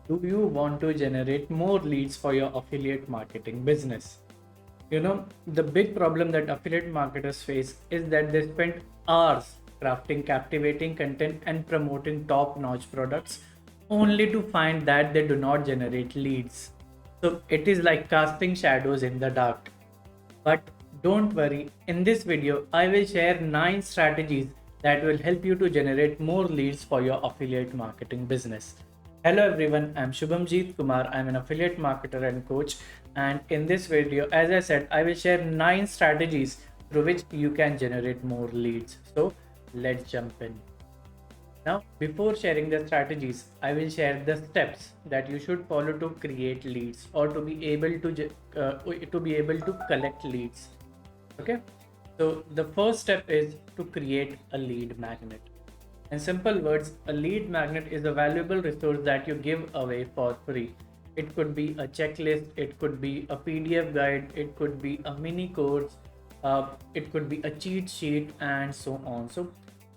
Do you want to generate more leads for your affiliate marketing business? The big problem that affiliate marketers face is that they spend hours crafting captivating content and promoting top notch products only to find that they do not generate leads. So it is like casting shadows in the dark. But don't worry, in this video, I will share 9 strategies that will help you to generate more leads for your affiliate marketing business. Hello everyone, I'm Shubhamjeet Kumar. I'm an affiliate marketer and coach. And in this video, as I said, I will share 9 strategies through which you can generate more leads. So let's jump in. Now, before sharing the strategies, I will share the steps that you should follow to create leads or to be able to collect leads. Okay, so the first step is to create a lead magnet. In simple words, a lead magnet is a valuable resource that you give away for free. It could be a checklist, it could be a PDF guide, it could be a mini course, it could be a cheat sheet, and so on. So,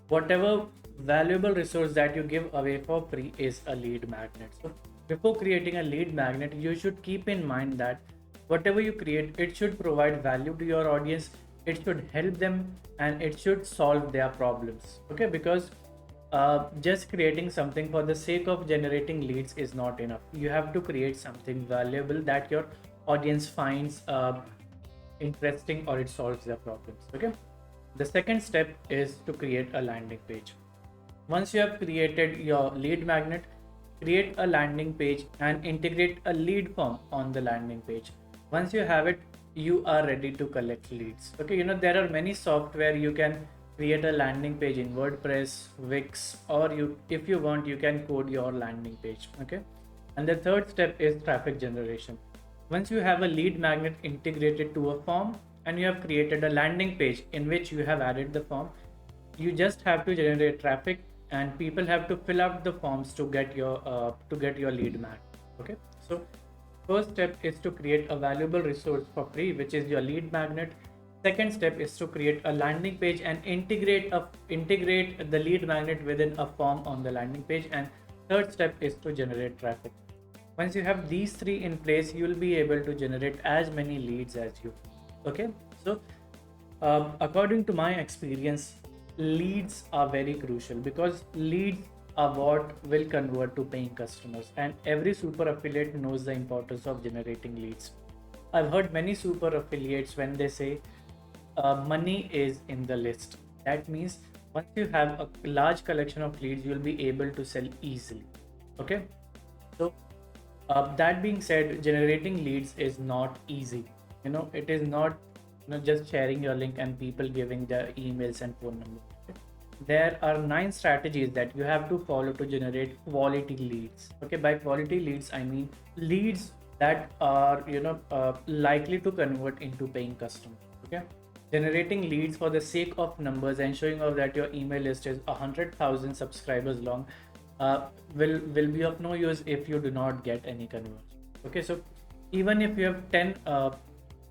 whatever valuable resource that you give away for free is a lead magnet. So, before creating a lead magnet, you should keep in mind that whatever you create, it should provide value to your audience, it should help them, and it should solve their problems. Okay, because just creating something for the sake of generating leads is not enough. You have to create something valuable that your audience finds interesting or it solves their problems. Okay, the second step is to create a landing page. Once you have created your lead magnet, create a landing page and integrate a lead form on the landing page. Once you have it, you are ready to collect leads. Okay, there are many software you can create a landing page in WordPress, Wix, or if you want, you can code your landing page. Okay, and the third step is traffic generation. Once you have a lead magnet integrated to a form and you have created a landing page in which you have added the form, you just have to generate traffic and people have to fill out the forms to get your lead magnet. Okay, so first step is to create a valuable resource for free, which is your lead magnet. Second step is to create a landing page and integrate the lead magnet within a form on the landing page. And third step is to generate traffic. Once you have these three in place, you will be able to generate as many leads as you. Okay, so according to my experience, leads are very crucial because leads are what will convert to paying customers, and every super affiliate knows the importance of generating leads. I've heard many super affiliates when they say money is in the list. That means once you have a large collection of leads, you'll be able to sell easily. Okay, so that being said, generating leads is not easy. It is not just sharing your link and people giving their emails and phone numbers. Okay? There are 9 strategies that you have to follow to generate quality leads. Okay, by quality leads I mean leads that are likely to convert into paying customers. Okay, generating leads for the sake of numbers and showing off that your email list is 100,000 subscribers long will be of no use if you do not get any conversion. Okay, so even if you have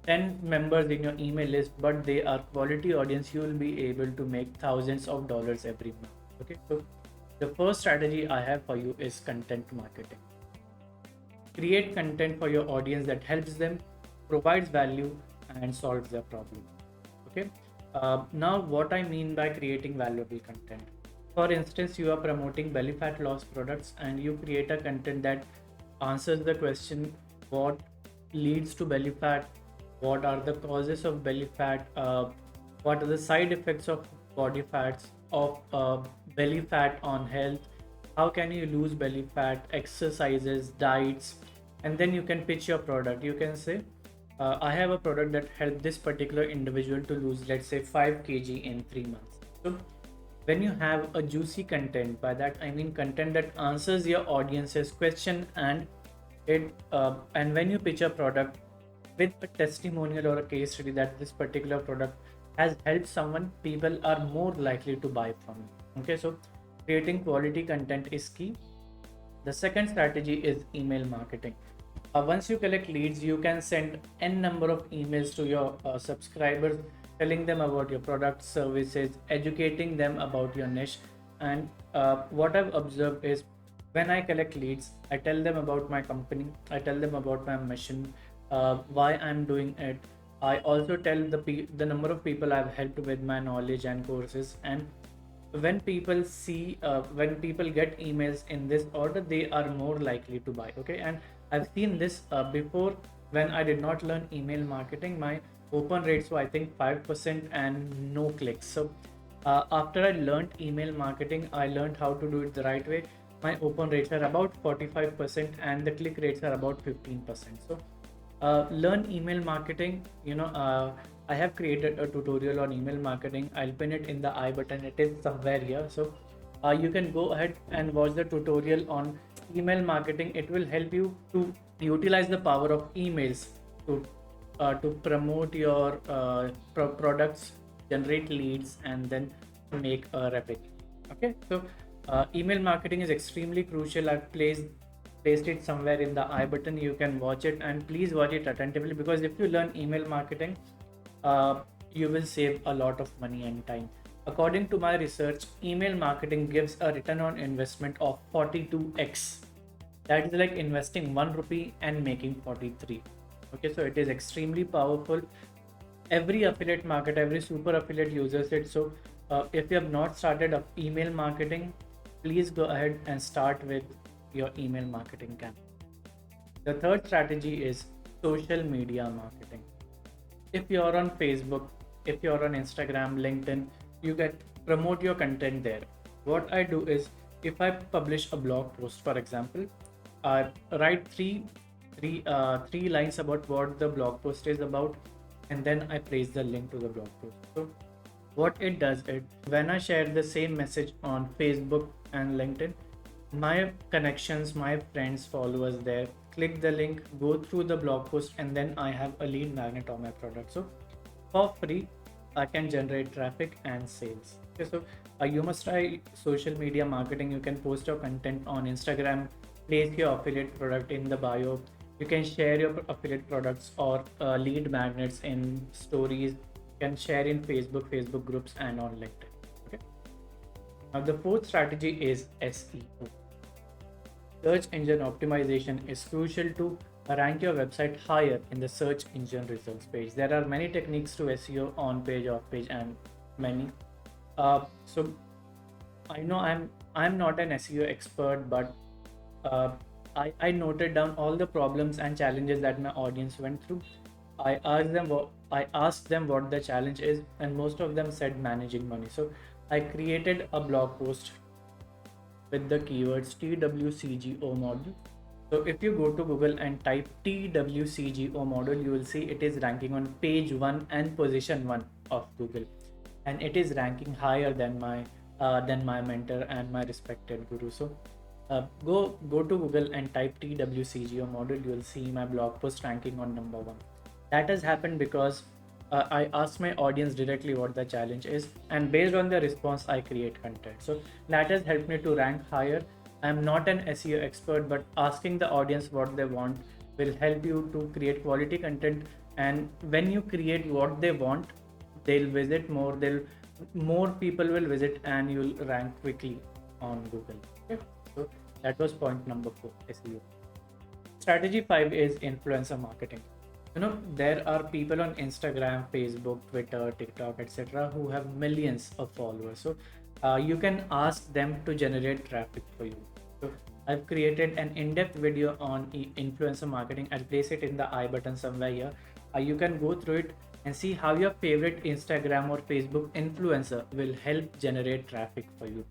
10 members in your email list but they are quality audience, you will be able to make thousands of dollars every month. Okay, so the first strategy I have for you is content marketing. Create content for your audience that helps them, provides value, and solves their problem. Okay, now what I mean by creating valuable content. For instance, you are promoting belly fat loss products and you create a content that answers the question what leads to belly fat, what are the causes of belly fat, what are the side effects of body fats, of belly fat on health, how can you lose belly fat, exercises, diets, and then you can pitch your product. You can say, I have a product that helped this particular individual to lose, let's say, 5 kg in 3 months. So when you have a juicy content, by that I mean content that answers your audience's question, and when you pitch a product with a testimonial or a case study that this particular product has helped someone, people are more likely to buy from you. Okay, so creating quality content is key. The second strategy is email marketing. Once you collect leads, you can send n number of emails to your subscribers, telling them about your products, services, educating them about your niche. And what I've observed is When I collect leads, I tell them about my company, I tell them about my mission, why I'm doing it. I also tell the number of people I've helped with my knowledge and courses. And when people get emails in this order, they are more likely to buy. Okay, and I've seen this before. When I did not learn email marketing, my open rates were, I think, 5% and no clicks. So after I learned email marketing, I learned how to do it the right way. My open rates are about 45% and the click rates are about 15%. So learn email marketing. I have created a tutorial on email marketing. I'll pin it in the I button. It is somewhere here. So you can go ahead and watch the tutorial on email marketing. It will help you to utilize the power of emails to to promote your products, generate leads, and then make a revenue. Okay, so email marketing is extremely crucial. I've placed it somewhere in the I button. You can watch it, and please watch it attentively, because if you learn email marketing, you will save a lot of money and time. According to my research, email marketing gives a return on investment of 42x. That is like investing 1 rupee and making 43. Okay, so it is extremely powerful. Every affiliate market, every super affiliate uses it. So if you have not started email marketing, please go ahead and start with your email marketing campaign. The third strategy is social media marketing. If you're on Facebook, if you're on Instagram, LinkedIn, you can promote your content there. What I do is, if I publish a blog post, for example, I write three lines about what the blog post is about, and then I place the link to the blog post. So what it does, it when I share the same message on Facebook and LinkedIn, my connections, my friends, followers there click the link, go through the blog post, and then I have a lead magnet on my product. So for free, I can generate traffic and sales. Okay, so you must try social media marketing. You can post your content on Instagram, place your affiliate product in the bio. You can share your affiliate products or lead magnets in stories. You can share in Facebook groups, and on LinkedIn. Okay. Now the fourth strategy is SEO. Search engine optimization is crucial to rank your website higher in the search engine results page. There are many techniques to SEO: on page, off page, and many. So I know I'm not an SEO expert, but uh, I noted down all the problems and challenges that my audience went through. I asked them what the challenge is, and most of them said managing money. So I created a blog post with the keywords TWCGO model. So if you go to Google and type TWCGO model, you will see it is ranking on page 1 and position 1 of Google, and it is ranking higher than my mentor and my respected guru. So go to Google and type TWCGO model. You will see my blog post ranking on number 1. That has happened because I ask my audience directly what the challenge is, and based on the response, I create content. So that has helped me to rank higher. I'm not an SEO expert, but asking the audience what they want will help you to create quality content. And when you create what they want, they'll visit more. More people will visit, and you'll rank quickly on Google. Okay, so that was point number 4, SEO. Strategy 5 is influencer marketing. There are people on Instagram, Facebook, Twitter, TikTok, etc., who have millions of followers. So you can ask them to generate traffic for you. So I've created an in-depth video on influencer marketing. I'll place it in the I button somewhere here. You can go through it and see how your favorite Instagram or Facebook influencer will help generate traffic for you.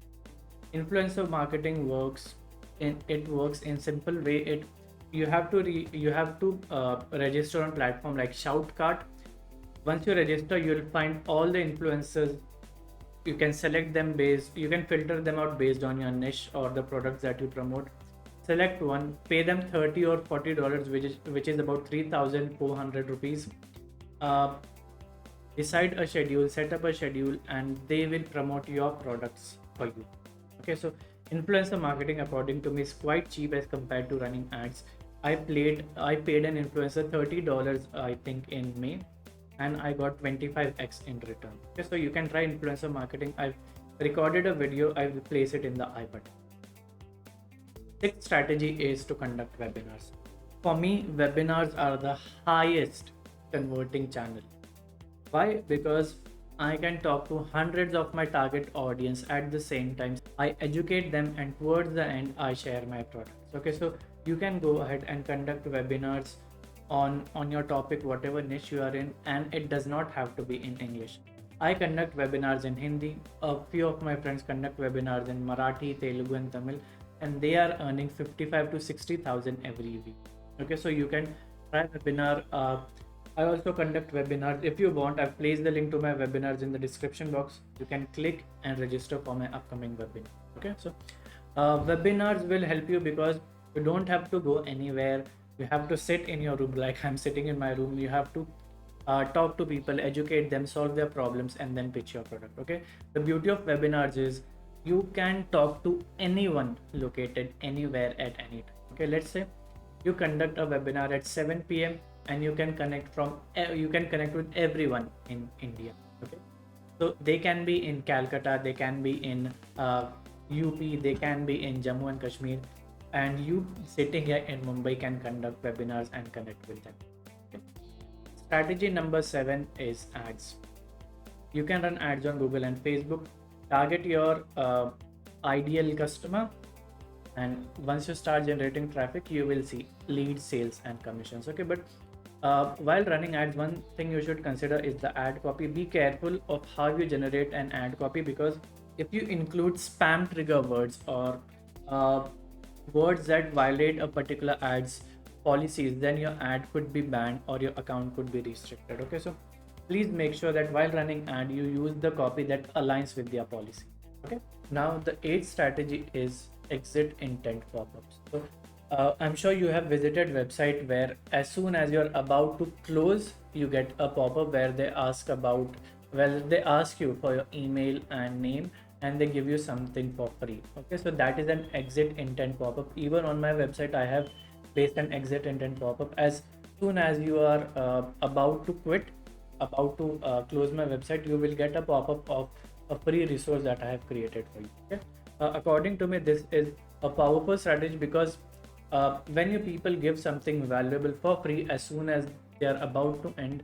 Influencer marketing works in simple way. You have to register on platform like Shoutcart. Once you register, you'll find all the influencers. You can select them you can filter them out based on your niche or the products that you promote. Select one, pay them $30 or $40, which is about 3,400 rupees. uh, Decide a schedule, set up a schedule, and they will promote your products for you. Okay, so influencer marketing, according to me, is quite cheap as compared to running ads. I paid an influencer $30, I think, in May, and I got 25x in return. Okay, so you can try influencer marketing. I've recorded a video. I will place it in the I button. Sixth strategy is to conduct webinars. For me, webinars are the highest converting channel. Why? Because I can talk to hundreds of my target audience at the same time. I educate them, and towards the end, I share my products. Okay, so you can go ahead and conduct webinars on your topic, whatever niche you are in, and it does not have to be in English. I conduct webinars in Hindi. A few of my friends conduct webinars in Marathi, Telugu, and Tamil, and they are earning 55 to 60,000 every week. Okay, so you can try webinar. I also conduct webinars. If you want, I've placed the link to my webinars in the description box. You can click and register for my upcoming webinar. Okay, so webinars will help you because you don't have to go anywhere. You have to sit in your room like I'm sitting in my room. You have to talk to people, educate them, solve their problems, and then pitch your product. Okay, the beauty of webinars is you can talk to anyone located anywhere at any time. Okay, let's say you conduct a webinar at 7 p.m. and you can connect with everyone in India. Okay, so they can be in Calcutta, they can be in UP, they can be in Jammu and Kashmir, and you sitting here in Mumbai can conduct webinars and connect with them. Okay. Strategy number 7 is ads. You can run ads on Google and Facebook. Target your ideal customer, and once you start generating traffic, you will see leads, sales, and commissions. Okay, but while running ads, one thing you should consider is the ad copy. Be careful of how you generate an ad copy, because if you include spam trigger words or words that violate a particular ad's policies, then your ad could be banned or your account could be restricted. Okay, so please make sure that while running ad, you use the copy that aligns with their policy. Okay, now the eighth strategy is exit intent pop-ups. So I'm sure you have visited website where as soon as you're about to close, you get a pop-up where they ask you for your email and name, and they give you something for free. Okay, so that is an exit intent pop-up. Even on my website, I have placed an exit intent pop-up. As soon as you are about to close my website, you will get a pop-up of a free resource that I have created for you. Okay, according to me, this is a powerful strategy, because when you people give something valuable for free as soon as they are about to end,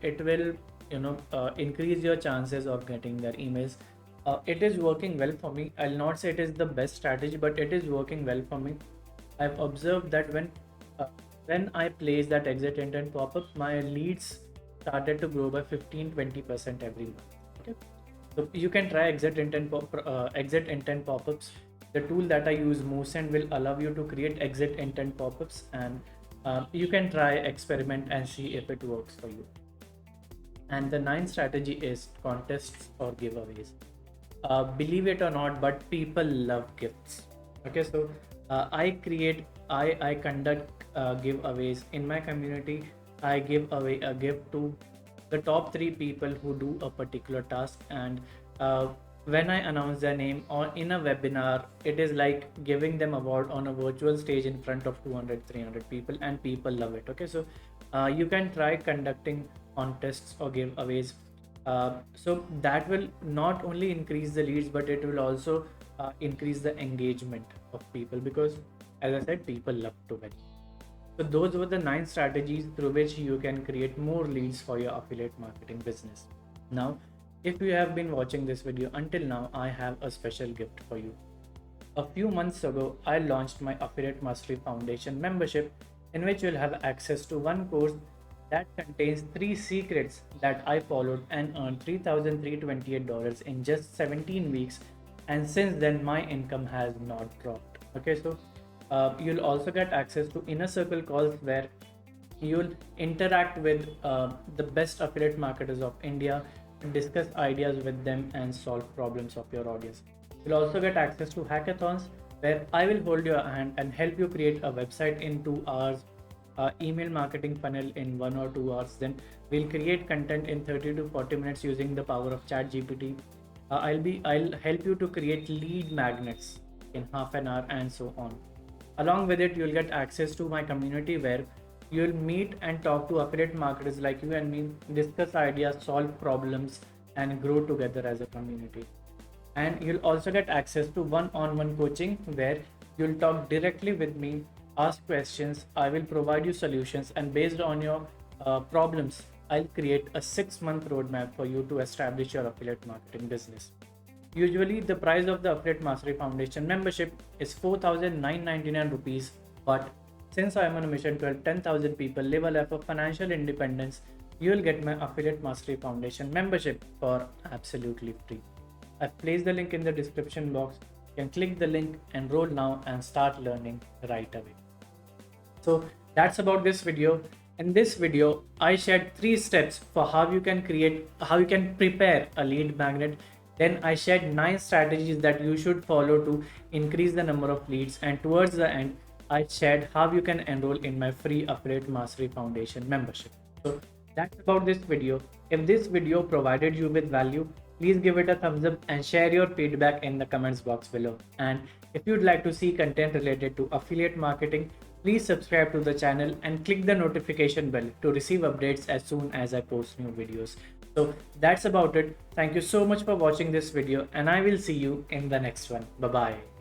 it will increase your chances of getting their emails. It is working well for me. I'll not say it is the best strategy, but it is working well for me. I've observed that when I place that exit intent pop-up, my leads started to grow by 15-20% every month. Okay, so you can try exit intent pop-ups. The tool that I use, MoveSend, will allow you to create exit intent pop-ups, and you can try, experiment, and see if it works for you. And the ninth strategy is contests or giveaways. Believe it or not, but people love gifts. Okay, so I conduct giveaways in my community. I give away a gift to the top 3 people who do a particular task, and when I announce their name or in a webinar, it is like giving them award on a virtual stage in front of 200-300 people, and people love it. Okay, so you can try conducting contests or giveaways. So that will not only increase the leads, but it will also increase the engagement of people, because as I said, people love to win. So those were the 9 strategies through which you can create more leads for your affiliate marketing business. Now, if you have been watching this video until now, I have a special gift for you. A few months ago, I launched my Affiliate Mastery Foundation membership, in which you'll have access to one course that contains 3 secrets that I followed and earned $3,328 in just 17 weeks. And since then, my income has not dropped. Okay, so you'll also get access to inner circle calls where you'll interact with the best affiliate marketers of India, discuss ideas with them, and solve problems of your audience. You'll also get access to hackathons where I will hold your hand and help you create a website in 2 hours, email marketing funnel in 1 or 2 hours. Then we'll create content in 30 to 40 minutes using the power of ChatGPT. I'll help you to create lead magnets in half an hour, and so on. Along with it, you'll get access to my community where you'll meet and talk to affiliate marketers like you and me, discuss ideas, solve problems, and grow together as a community. And you'll also get access to one-on-one coaching where you'll talk directly with me, ask questions, I will provide you solutions, and based on your problems, I'll create a 6-month roadmap for you to establish your affiliate marketing business. Usually, the price of the Affiliate Mastery Foundation membership is 4,999 rupees, but since I am on a mission to help 10,000 people live a life of financial independence, you will get my Affiliate Mastery Foundation membership for absolutely free. I've placed the link in the description box. You can click the link, enroll now, and start learning right away. So that's about this video. In this video, I shared 3 steps for how you can prepare a lead magnet. Then I shared 9 strategies that you should follow to increase the number of leads. And towards the end, I shared how you can enroll in my free Affiliate Mastery Foundation membership. So that's about this video. If this video provided you with value, please give it a thumbs up and share your feedback in the comments box below. And if you'd like to see content related to affiliate marketing, please subscribe to the channel and click the notification bell to receive updates as soon as I post new videos. So that's about it. Thank you so much for watching this video, and I will see you in the next one. Bye bye.